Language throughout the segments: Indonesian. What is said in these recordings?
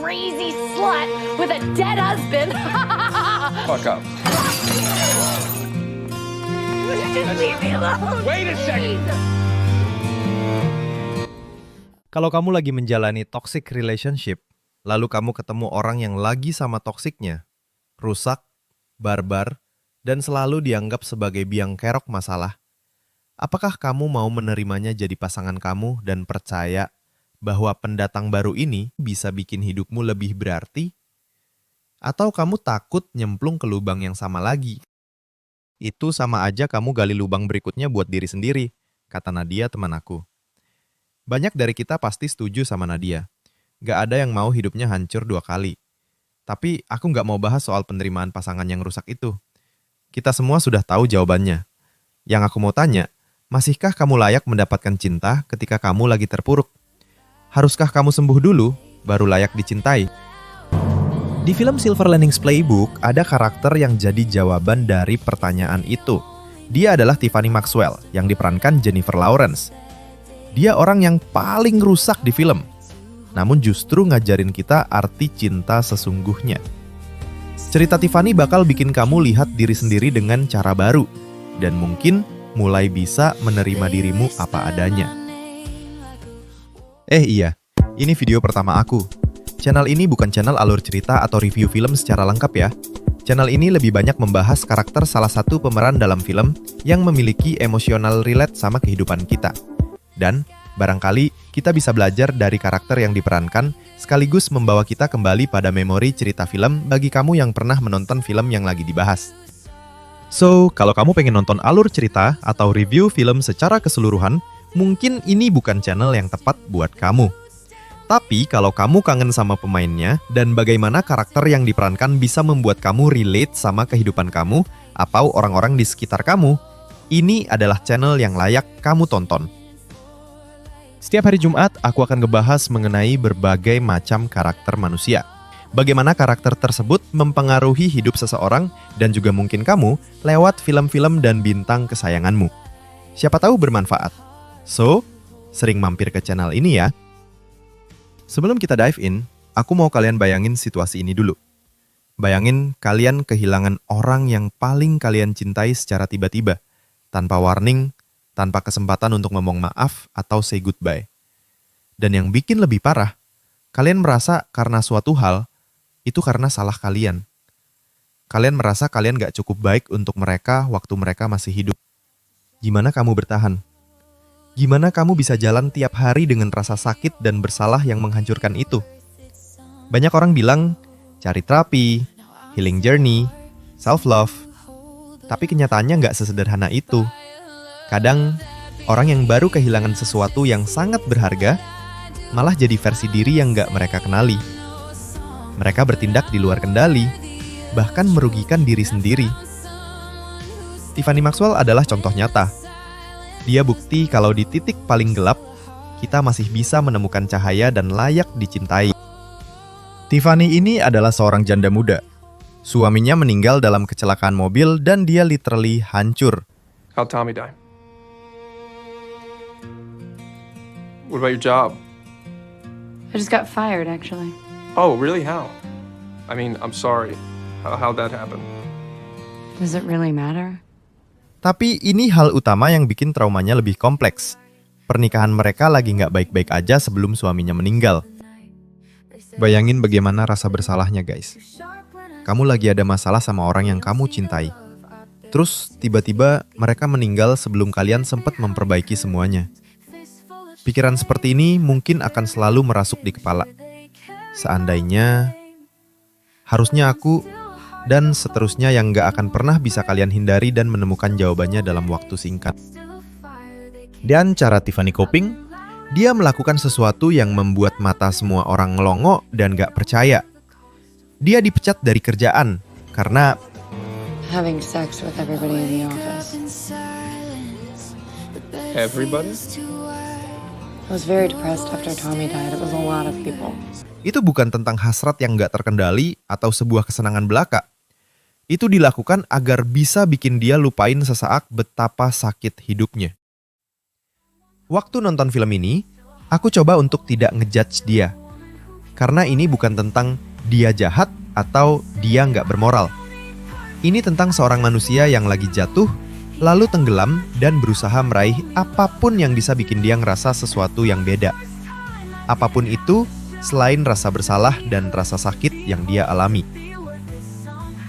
crazy slut with a dead husband. Fuck up. Leave me alone. Wait a second. Kalau kamu lagi menjalani toxic relationship, lalu kamu ketemu orang yang lagi sama toksiknya, rusak, barbar, dan selalu dianggap sebagai biang kerok masalah, apakah kamu mau menerimanya jadi pasangan kamu dan percaya bahwa pendatang baru ini bisa bikin hidupmu lebih berarti? Atau kamu takut nyemplung ke lubang yang sama lagi? Itu sama aja kamu gali lubang berikutnya buat diri sendiri, kata Nadia teman aku. Banyak dari kita pasti setuju sama Nadia. Gak ada yang mau hidupnya hancur 2 kali. Tapi aku gak mau bahas soal penerimaan pasangan yang rusak itu. Kita semua sudah tahu jawabannya. Yang aku mau tanya, masihkah kamu layak mendapatkan cinta ketika kamu lagi terpuruk? Haruskah kamu sembuh dulu, baru layak dicintai? Di film Silver Linings Playbook, ada karakter yang jadi jawaban dari pertanyaan itu. Dia adalah Tiffany Maxwell, yang diperankan Jennifer Lawrence. Dia orang yang paling rusak di film, namun justru ngajarin kita arti cinta sesungguhnya. Cerita Tiffany bakal bikin kamu lihat diri sendiri dengan cara baru, dan mungkin mulai bisa menerima dirimu apa adanya. Iya, ini video pertama aku. Channel ini bukan channel alur cerita atau review film secara lengkap ya. Channel ini lebih banyak membahas karakter salah satu pemeran dalam film yang memiliki emosional relate sama kehidupan kita. Dan barangkali kita bisa belajar dari karakter yang diperankan sekaligus membawa kita kembali pada memori cerita film bagi kamu yang pernah menonton film yang lagi dibahas. So, kalau kamu pengen nonton alur cerita atau review film secara keseluruhan, mungkin ini bukan channel yang tepat buat kamu. Tapi kalau kamu kangen sama pemainnya dan bagaimana karakter yang diperankan bisa membuat kamu relate sama kehidupan kamu atau orang-orang di sekitar kamu, ini adalah channel yang layak kamu tonton. Setiap hari Jumat, aku akan ngebahas mengenai berbagai macam karakter manusia. Bagaimana karakter tersebut mempengaruhi hidup seseorang dan juga mungkin kamu lewat film-film dan bintang kesayanganmu. Siapa tahu bermanfaat. So, sering mampir ke channel ini ya. Sebelum kita dive in, aku mau kalian bayangin situasi ini dulu. Bayangin kalian kehilangan orang yang paling kalian cintai secara tiba-tiba, tanpa warning, tanpa kesempatan untuk ngomong maaf atau say goodbye. Dan yang bikin lebih parah, kalian merasa karena suatu hal, itu karena salah kalian. Kalian merasa kalian gak cukup baik untuk mereka waktu mereka masih hidup. Gimana kamu bertahan? Gimana kamu bisa jalan tiap hari dengan rasa sakit dan bersalah yang menghancurkan itu? Banyak orang bilang, cari terapi, healing journey, self-love. Tapi kenyataannya gak sesederhana itu. Kadang, orang yang baru kehilangan sesuatu yang sangat berharga, malah jadi versi diri yang gak mereka kenali. Mereka bertindak di luar kendali, bahkan merugikan diri sendiri. Tiffany Maxwell adalah contoh nyata. Dia bukti kalau di titik paling gelap, kita masih bisa menemukan cahaya dan layak dicintai. Tiffany ini adalah seorang janda muda. Suaminya meninggal dalam kecelakaan mobil dan dia literally hancur. How'd Tommy die? What about your job? I just got fired, actually. Oh, really? How? I mean, I'm sorry. How'd that happen? Does it really matter? Tapi ini hal utama yang bikin traumanya lebih kompleks. Pernikahan mereka lagi nggak baik-baik aja sebelum suaminya meninggal. Bayangin bagaimana rasa bersalahnya, guys. Kamu lagi ada masalah sama orang yang kamu cintai. Terus tiba-tiba mereka meninggal sebelum kalian sempat memperbaiki semuanya. Pikiran seperti ini mungkin akan selalu merasuk di kepala. Seandainya, harusnya aku, dan seterusnya yang gak akan pernah bisa kalian hindari dan menemukan jawabannya dalam waktu singkat. Dan cara Tiffany coping, dia melakukan sesuatu yang membuat mata semua orang ngelongo dan gak percaya. Dia dipecat dari kerjaan karena Having sex with everybody in the office. Everybody? I was very depressed after Tommy died. It was a lot of people. itu bukan tentang hasrat yang gak terkendali atau sebuah kesenangan belaka. Itu dilakukan agar bisa bikin dia lupain sesaat betapa sakit hidupnya. Waktu nonton film ini, aku coba untuk tidak ngejudge dia. Karena ini bukan tentang dia jahat atau dia nggak bermoral. Ini tentang seorang manusia yang lagi jatuh, lalu tenggelam dan berusaha meraih apapun yang bisa bikin dia ngerasa sesuatu yang beda. Apapun itu, selain rasa bersalah dan rasa sakit yang dia alami.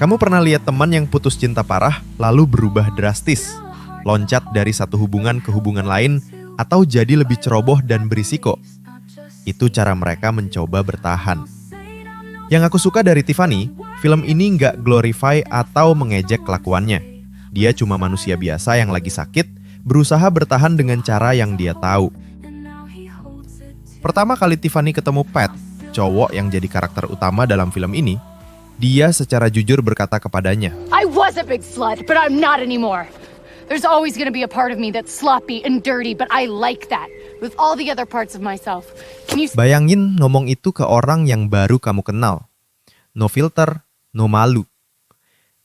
Kamu pernah lihat teman yang putus cinta parah lalu berubah drastis, loncat dari satu hubungan ke hubungan lain, atau jadi lebih ceroboh dan berisiko? Itu cara mereka mencoba bertahan. Yang aku suka dari Tiffany, film ini nggak glorify atau mengejek kelakuannya. Dia cuma manusia biasa yang lagi sakit, berusaha bertahan dengan cara yang dia tahu. Pertama kali Tiffany ketemu Pat, cowok yang jadi karakter utama dalam film ini, dia secara jujur berkata kepadanya, I was a big slut, but I'm not anymore. There's always gonna be a part of me that's sloppy and dirty, but I like that. With all the other parts of myself. Bayangin ngomong itu ke orang yang baru kamu kenal. No filter, no malu.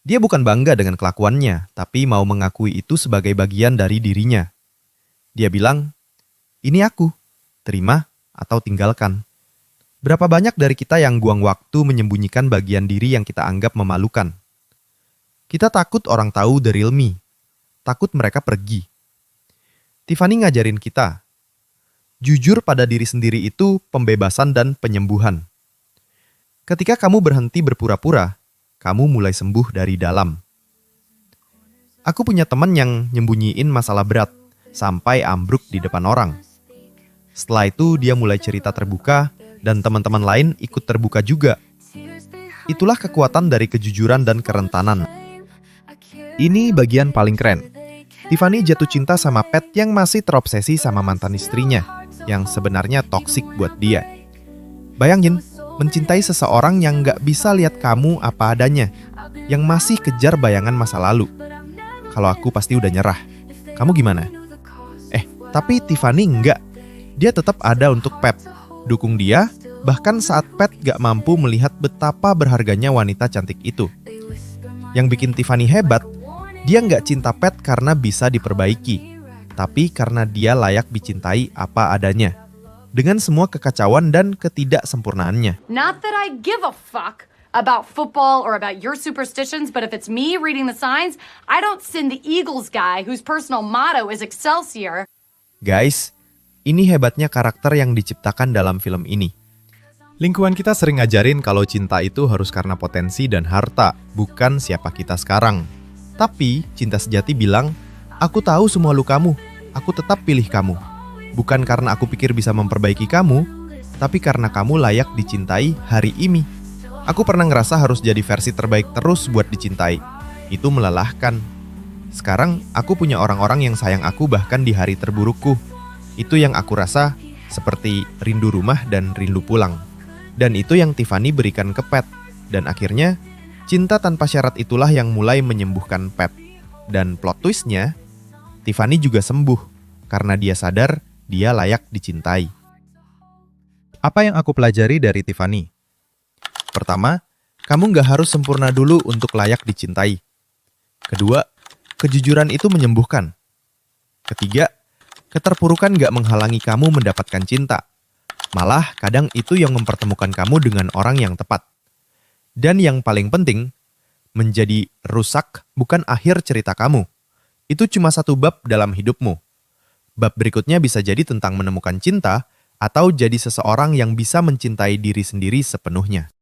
Dia bukan bangga dengan kelakuannya, tapi mau mengakui itu sebagai bagian dari dirinya. Dia bilang, ini aku, terima atau tinggalkan. Berapa banyak dari kita yang buang waktu menyembunyikan bagian diri yang kita anggap memalukan? Kita takut orang tahu the real me. Takut mereka pergi. Tiffany ngajarin kita, jujur pada diri sendiri itu pembebasan dan penyembuhan. Ketika kamu berhenti berpura-pura, kamu mulai sembuh dari dalam. Aku punya teman yang nyembunyiin masalah berat sampai ambruk di depan orang. Setelah itu dia mulai cerita terbuka dan teman-teman lain ikut terbuka juga. Itulah kekuatan dari kejujuran dan kerentanan. Ini bagian paling keren. Tiffany jatuh cinta sama Pat yang masih terobsesi sama mantan istrinya, yang sebenarnya toksik buat dia. Bayangin, mencintai seseorang yang gak bisa lihat kamu apa adanya, yang masih kejar bayangan masa lalu. Kalau aku pasti udah nyerah. Kamu gimana? Tapi Tiffany enggak. Dia tetap ada untuk Pat. Dukung dia, bahkan saat Pat gak mampu melihat betapa berharganya wanita cantik itu. Yang bikin Tiffany hebat, dia gak cinta Pat karena bisa diperbaiki, tapi karena dia layak dicintai apa adanya, dengan semua kekacauan dan ketidaksempurnaannya. Not that I give a fuck about football or about your superstitions, but if it's me reading the signs, I don't send the Eagles guy whose personal motto is Excelsior. Guys, ini hebatnya karakter yang diciptakan dalam film ini. Lingkungan kita sering ngajarin kalau cinta itu harus karena potensi dan harta, bukan siapa kita sekarang. Tapi, cinta sejati bilang, aku tahu semua lukamu, aku tetap pilih kamu. Bukan karena aku pikir bisa memperbaiki kamu, tapi karena kamu layak dicintai hari ini. Aku pernah ngerasa harus jadi versi terbaik terus buat dicintai. Itu melelahkan. Sekarang, aku punya orang-orang yang sayang aku bahkan di hari terburukku. Itu yang aku rasa seperti rindu rumah dan rindu pulang. Dan itu yang Tiffany berikan ke Pat. Dan akhirnya, cinta tanpa syarat itulah yang mulai menyembuhkan Pat. Dan plot twistnya, Tiffany juga sembuh karena dia sadar dia layak dicintai. Apa yang aku pelajari dari Tiffany? Pertama, kamu gak harus sempurna dulu untuk layak dicintai. Kedua, kejujuran itu menyembuhkan. Ketiga, keterpurukan gak menghalangi kamu mendapatkan cinta. Malah kadang itu yang mempertemukan kamu dengan orang yang tepat. Dan yang paling penting, menjadi rusak bukan akhir cerita kamu. Itu cuma satu bab dalam hidupmu. Bab berikutnya bisa jadi tentang menemukan cinta atau jadi seseorang yang bisa mencintai diri sendiri sepenuhnya.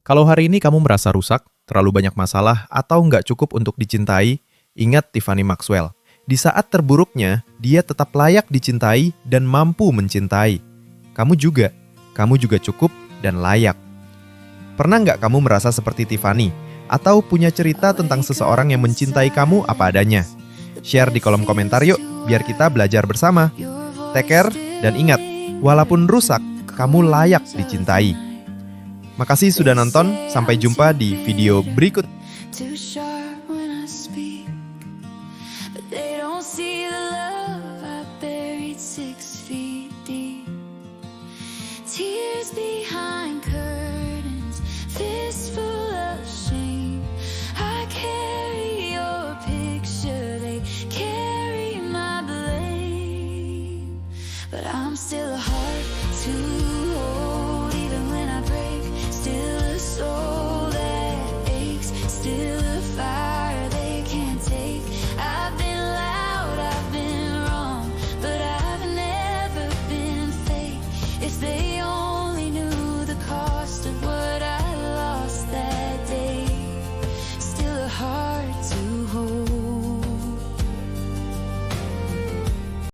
Kalau hari ini kamu merasa rusak, terlalu banyak masalah, atau nggak cukup untuk dicintai, ingat Tiffany Maxwell. Di saat terburuknya, dia tetap layak dicintai dan mampu mencintai. Kamu juga cukup dan layak. Pernah nggak kamu merasa seperti Tiffany? Atau punya cerita tentang seseorang yang mencintai kamu apa adanya? Share di kolom komentar yuk, biar kita belajar bersama. Take care, dan ingat, walaupun rusak, kamu layak dicintai. Makasih sudah nonton, sampai jumpa di video berikut.